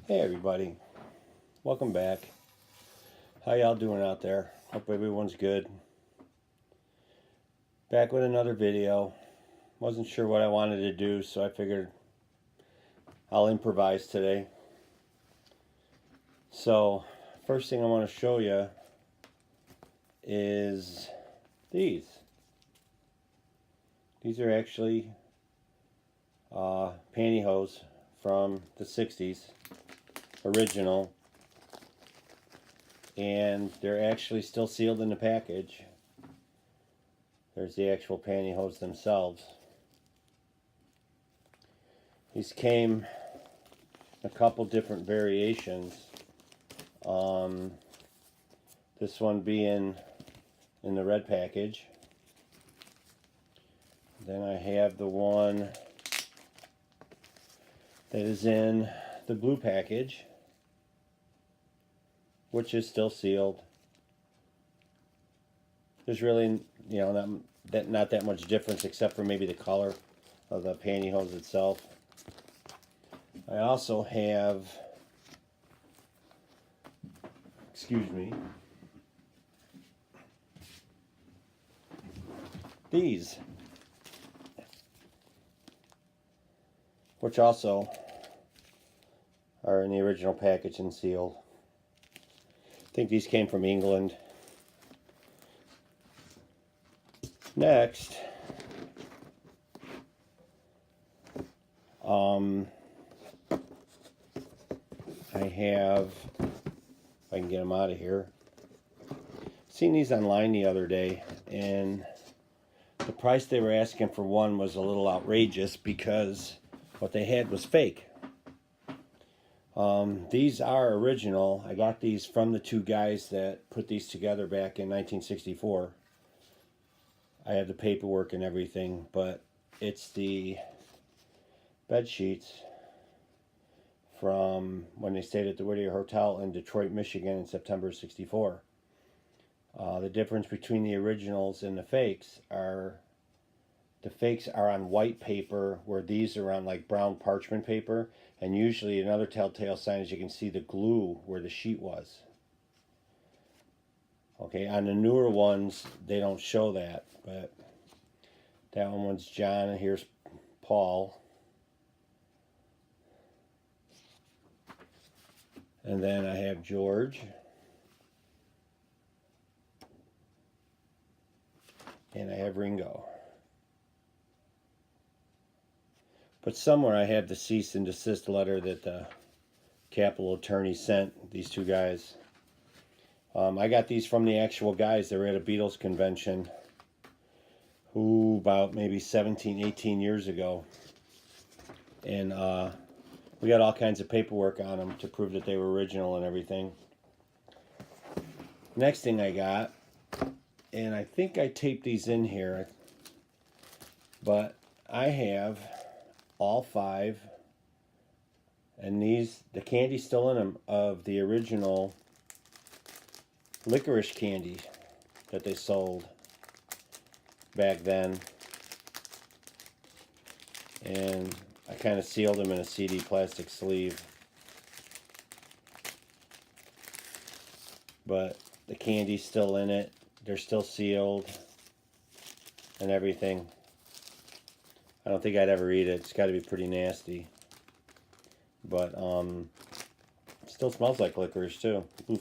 Hey everybody, welcome back. How y'all doing out there? Hope everyone's good. Back with another video. Wasn't sure what I wanted to do, so I figured I'll improvise today. So, first thing I want to show you is these. These are actually pantyhose from the 60s, original. And they're actually still sealed in the package. There's the actual pantyhose themselves. These came a couple different variations. This one being in the red package. Then I have the one that is in the blue package, which is still sealed. There's really, not that much difference except for maybe the color of the pantyhose itself. I also have, these, which also are in the original package and sealed. I think these came from England. Next, I have, if I can get them out of here, seen these online the other day, and the price they were asking for one was a little outrageous because what they had was fake. These are original. I got these from the two guys that put these together back in 1964. I have the paperwork and everything, but it's the bed sheets from when they stayed at the Whittier Hotel in Detroit, Michigan in September of '64. The difference between the originals and the fakes are on white paper, where these are on like brown parchment paper, and usually another telltale sign is you can see the glue where the sheet was. Okay, on the newer ones they don't show that, but that one's John and here's Paul. And then I have George. And I have Ringo. But somewhere I have the cease and desist letter that the Capitol attorney sent these two guys. I got these from the actual guys that were at a Beatles convention, about maybe 17, 18 years ago. And we got all kinds of paperwork on them to prove that they were original and everything. Next thing I got, and I think I taped these in here, but I have all 5, and the candy's still in them, of the original licorice candy that they sold back then. And I kind of sealed them in a CD plastic sleeve. But the candy's still in it. They're still sealed and everything. I don't think I'd ever eat it. It's got to be pretty nasty. But it still smells like licorice too. Oof.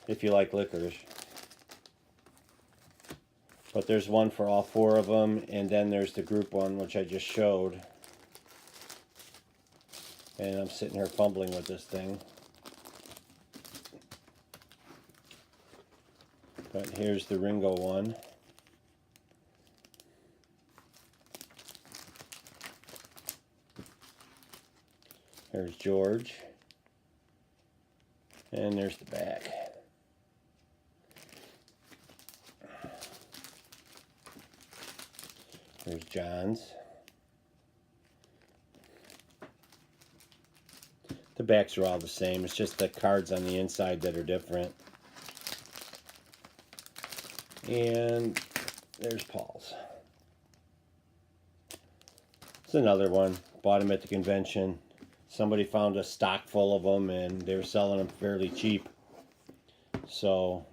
If you like licorice. But there's one for all 4 of them, and then there's the group one, which I just showed. And I'm sitting here fumbling with this thing. But here's the Ringo one. There's George. And there's the back. There's John's. The backs are all the same. It's just the cards on the inside that are different. And there's Paul's. It's another one. Bought him at the convention. somebody found a stock full of them and they were selling them fairly cheap. So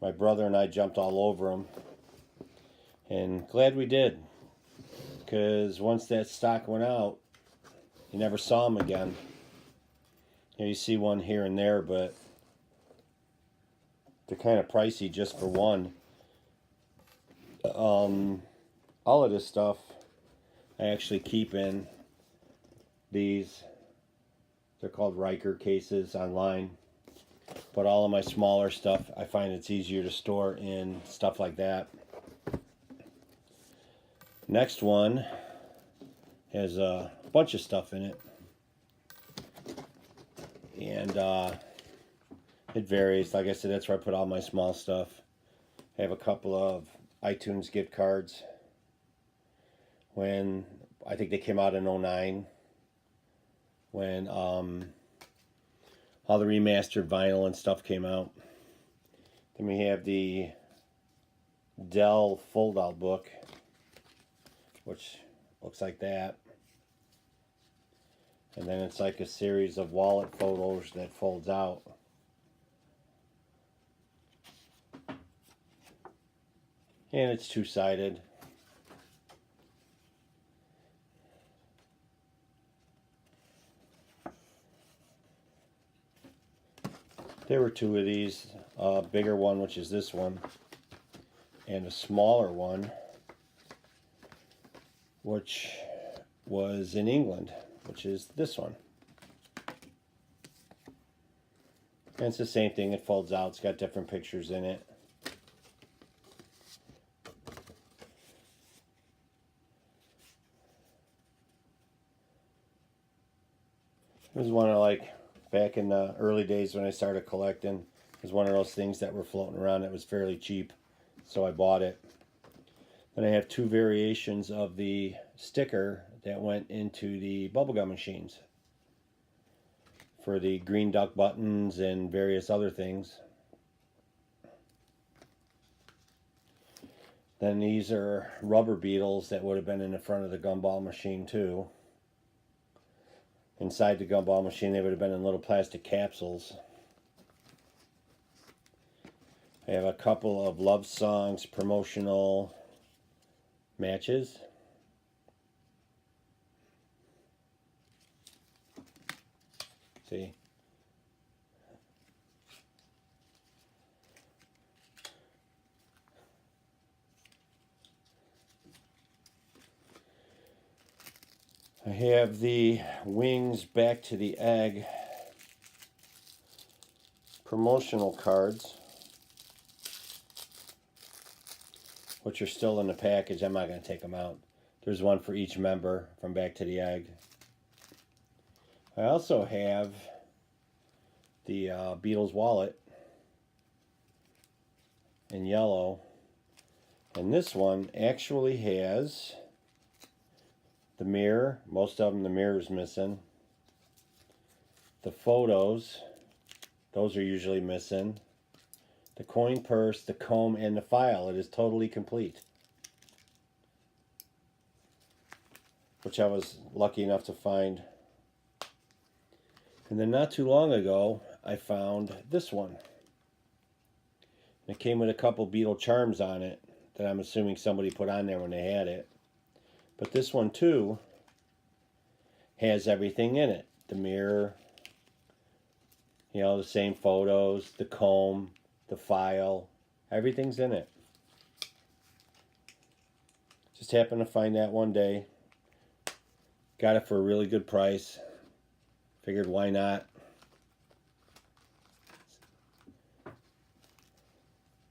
my brother and I jumped all over them, and glad we did, because once that stock went out, you never saw them again. You see one here and there, but they're kind of pricey just for one. All of this stuff I actually keep in these, they're called Riker cases online. But all of my smaller stuff, I find it's easier to store in stuff like that. Next one has a bunch of stuff in it. And it varies. Like I said, that's where I put all my small stuff. I have a couple of iTunes gift cards. When, I think they came out in 09. When all the remastered vinyl and stuff came out. Then we have the Dell fold-out book, which looks like that. And then it's like a series of wallet photos that folds out. And it's two-sided. There were two of these, a bigger one, which is this one, and a smaller one, which was in England, which is this one. And it's the same thing, it folds out, it's got different pictures in it. It was one of back in the early days when I started collecting, it was one of those things that were floating around that was fairly cheap, so I bought it. Then I have two variations of the sticker that went into the bubblegum machines for the green duck buttons and various other things. Then these are rubber Beatles that would have been in the front of the gumball machine too. Inside the gumball machine, they would have been in little plastic capsules. I have a couple of Love Songs promotional matches. See? I have the Wings Back to the Egg promotional cards, which are still in the package. I'm not going to take them out. There's one for each member from Back to the Egg. I also have the Beatles wallet in yellow, and this one actually has the mirror. Most of them, the mirror is missing. The photos, those are usually missing. The coin purse, the comb, and the file. It is totally complete, which I was lucky enough to find. And then not too long ago, I found this one. It came with a couple Beatle charms on it that I'm assuming somebody put on there when they had it. But this one too has everything in it. The mirror, you know, the same photos, the comb, the file, everything's in it. Just happened to find that one day. Got it for a really good price. Figured why not.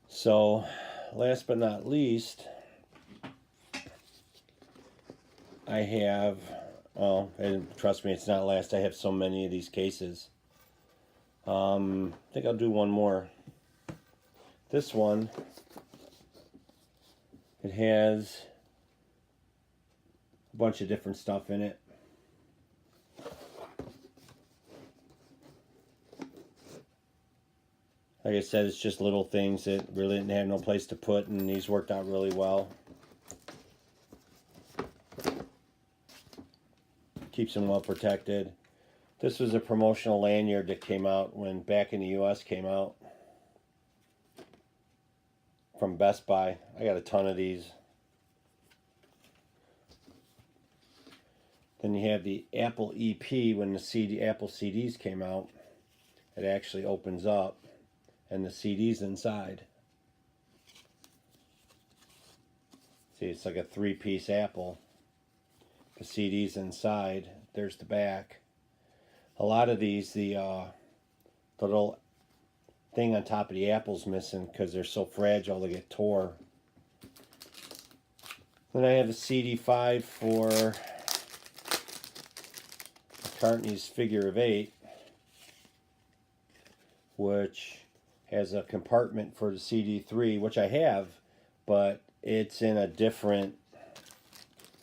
So, last but not least, I have, oh, and trust me, it's not last. I have so many of these cases. I think I'll do one more. This one, it has a bunch of different stuff in it. Like I said, it's just little things that really didn't have no place to put, and these worked out really well. Keeps them well protected. This was a promotional lanyard that came out when Back in the US came out from Best Buy. I got a ton of these. Then you have the Apple EP. When the Apple CDs came out, it actually opens up and the CD's inside. See, it's like a 3-piece Apple. The CD's inside. There's the back. A lot of these, the little thing on top of the Apple's missing because they're so fragile they get tore. Then I have the CD5 for McCartney's Figure of 8, which has a compartment for the CD3, which I have, but it's in a different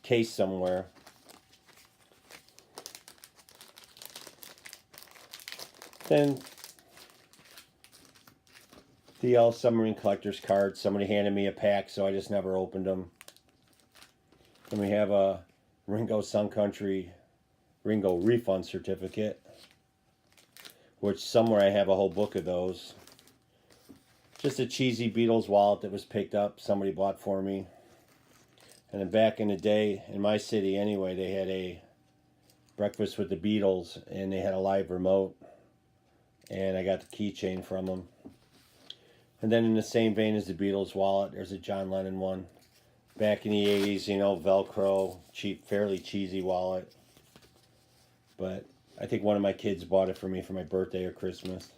case somewhere. Then the L Submarine Collector's cards. Somebody handed me a pack, so I just never opened them. Then we have a Ringo Sun Country Ringo refund certificate, which somewhere I have a whole book of those. Just a cheesy Beatles wallet that was picked up, somebody bought for me. And then back in the day, in my city anyway, they had a breakfast with the Beatles, and they had a live remote. And I got the keychain from them. And then in the same vein as the Beatles wallet, there's a John Lennon one. Back in the 80s, you know, Velcro, cheap, fairly cheesy wallet. But I think one of my kids bought it for me for my birthday or Christmas.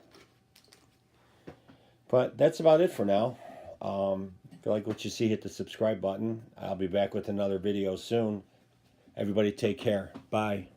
But that's about it for now. If you like what you see, hit the subscribe button. I'll be back with another video soon. Everybody take care. Bye.